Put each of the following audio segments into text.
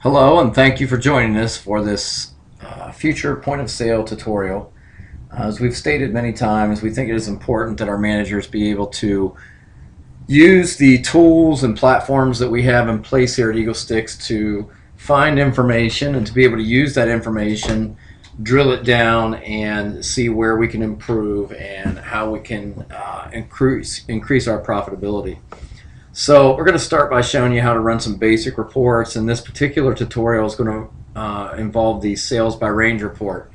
Hello, and thank you for joining us for this future point of sale tutorial. As we've stated many times, we think it is important that our managers be able to use the tools and platforms that we have in place here at Eagle Sticks to find information and to be able to use that information, drill it down, and see where we can improve and how we can increase our profitability. So we're going to start by showing you how to run some basic reports, and this particular tutorial is going to involve the sales by range report,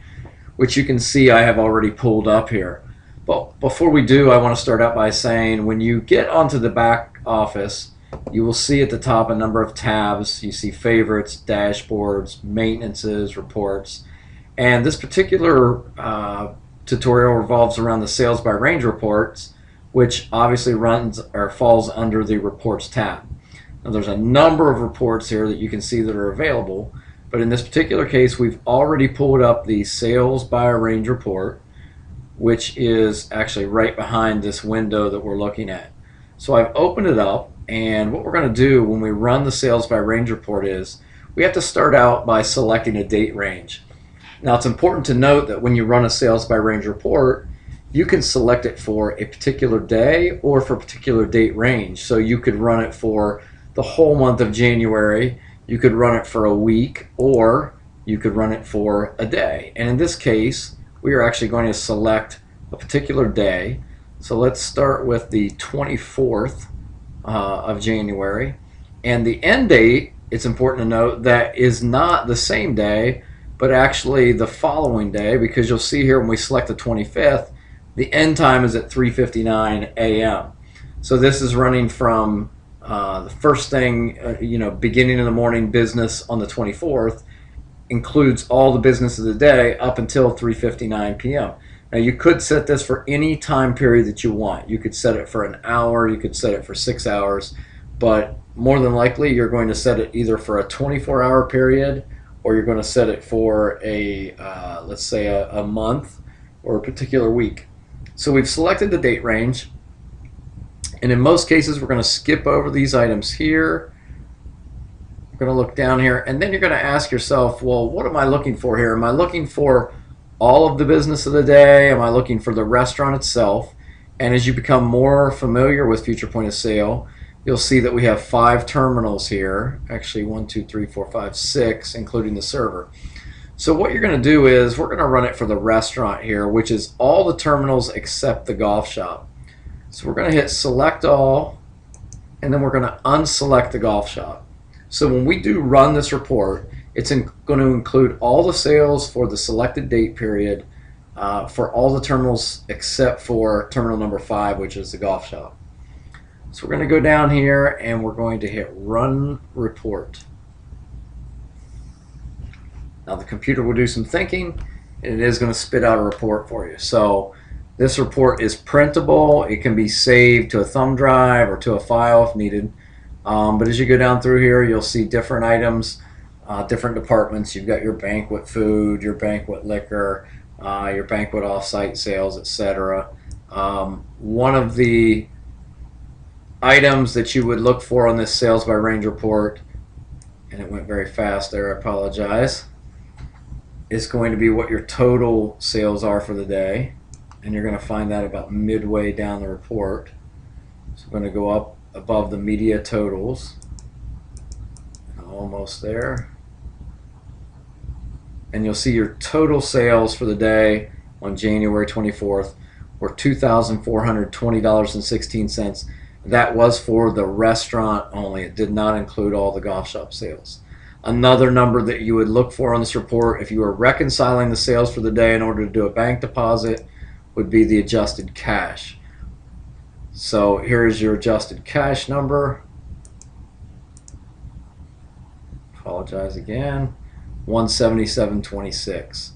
which you can see I have already pulled up here. But before we do, I want to start out by saying when you get onto the back office, you will see at the top a number of tabs. You see favorites, dashboards, maintenances, reports, and this particular tutorial revolves around the sales by range reports, which obviously runs or falls under the reports tab. Now there's a number of reports here that you can see that are available, but in this particular case we've already pulled up the sales by range report, which is actually right behind this window that we're looking at. So I've opened it up, and what we're going to do when we run the sales by range report is we have to start out by selecting a date range. Now it's important to note that when you run a sales by range report, you can select it for a particular day or for a particular date range. So you could run it for the whole month of January, you could run it for a week, or you could run it for a day. And in this case, we are actually going to select a particular day. So let's start with the 24th of January. And the end date, it's important to note, that is not the same day, but actually the following day, because you'll see here when we select the 25th, the end time is at 3:59 a.m. So this is running from the first thing, beginning of the morning business on the 24th, includes all the business of the day up until 3:59 p.m. Now you could set this for any time period that you want. You could set it for an hour, you could set it for 6 hours, but more than likely you're going to set it either for a 24-hour period, or you're going to set it for a, let's say a month or a particular week. So we've selected the date range, and in most cases we're going to skip over these items here. We're going to look down here, and then you're going to ask yourself, well, what am I looking for here? Am I looking for all of the business of the day? Am I looking for the restaurant itself? And as you become more familiar with future point of sale, you'll see that we have 5 terminals here. Actually 1, 2, 3, 4, 5, 6, including the server. So what you're going to do is we're going to run it for the restaurant here, which is all the terminals except the golf shop. So we're going to hit select all, and then we're going to unselect the golf shop. So when we do run this report, it's going to include all the sales for the selected date period for all the terminals except for terminal number 5, which is the golf shop. So we're going to go down here and we're going to hit run report. Now the computer will do some thinking, and it is going to spit out a report for you. So this report is printable. It can be saved to a thumb drive or to a file if needed. But as you go down through here, you'll see different items, different departments. You've got your banquet food, your banquet liquor, your banquet off-site sales, etc. One of the items that you would look for on this sales by range report, and it went very fast there, I apologize, is going to be what your total sales are for the day, and you're going to find that about midway down the report. So I'm going to go up above the media totals, almost there, and you'll see your total sales for the day on January 24th were $2,420.16. That was for the restaurant only. It did not include all the golf shop sales. Another number that you would look for on this report, if you were reconciling the sales for the day in order to do a bank deposit, would be the adjusted cash. So here's your adjusted cash number. Apologize again. 177.26.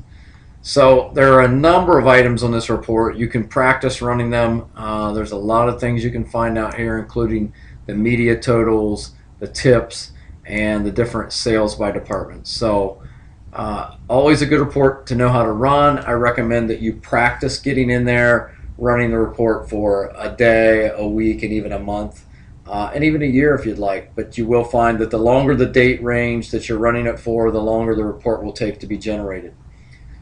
So there are a number of items on this report. You can practice running them. There's a lot of things you can find out here, including the media totals, the tips, and the different sales by department. So always a good report to know how to run. I recommend that you practice getting in there, running the report for a day, a week, and even a month. and even a year if you'd like. But you will find that the longer the date range that you're running it for, the longer the report will take to be generated.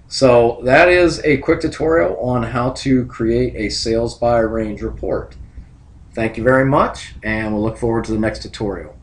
So that is a quick tutorial on how to create a sales by range report. Thank you very much, and we'll look forward to the next tutorial.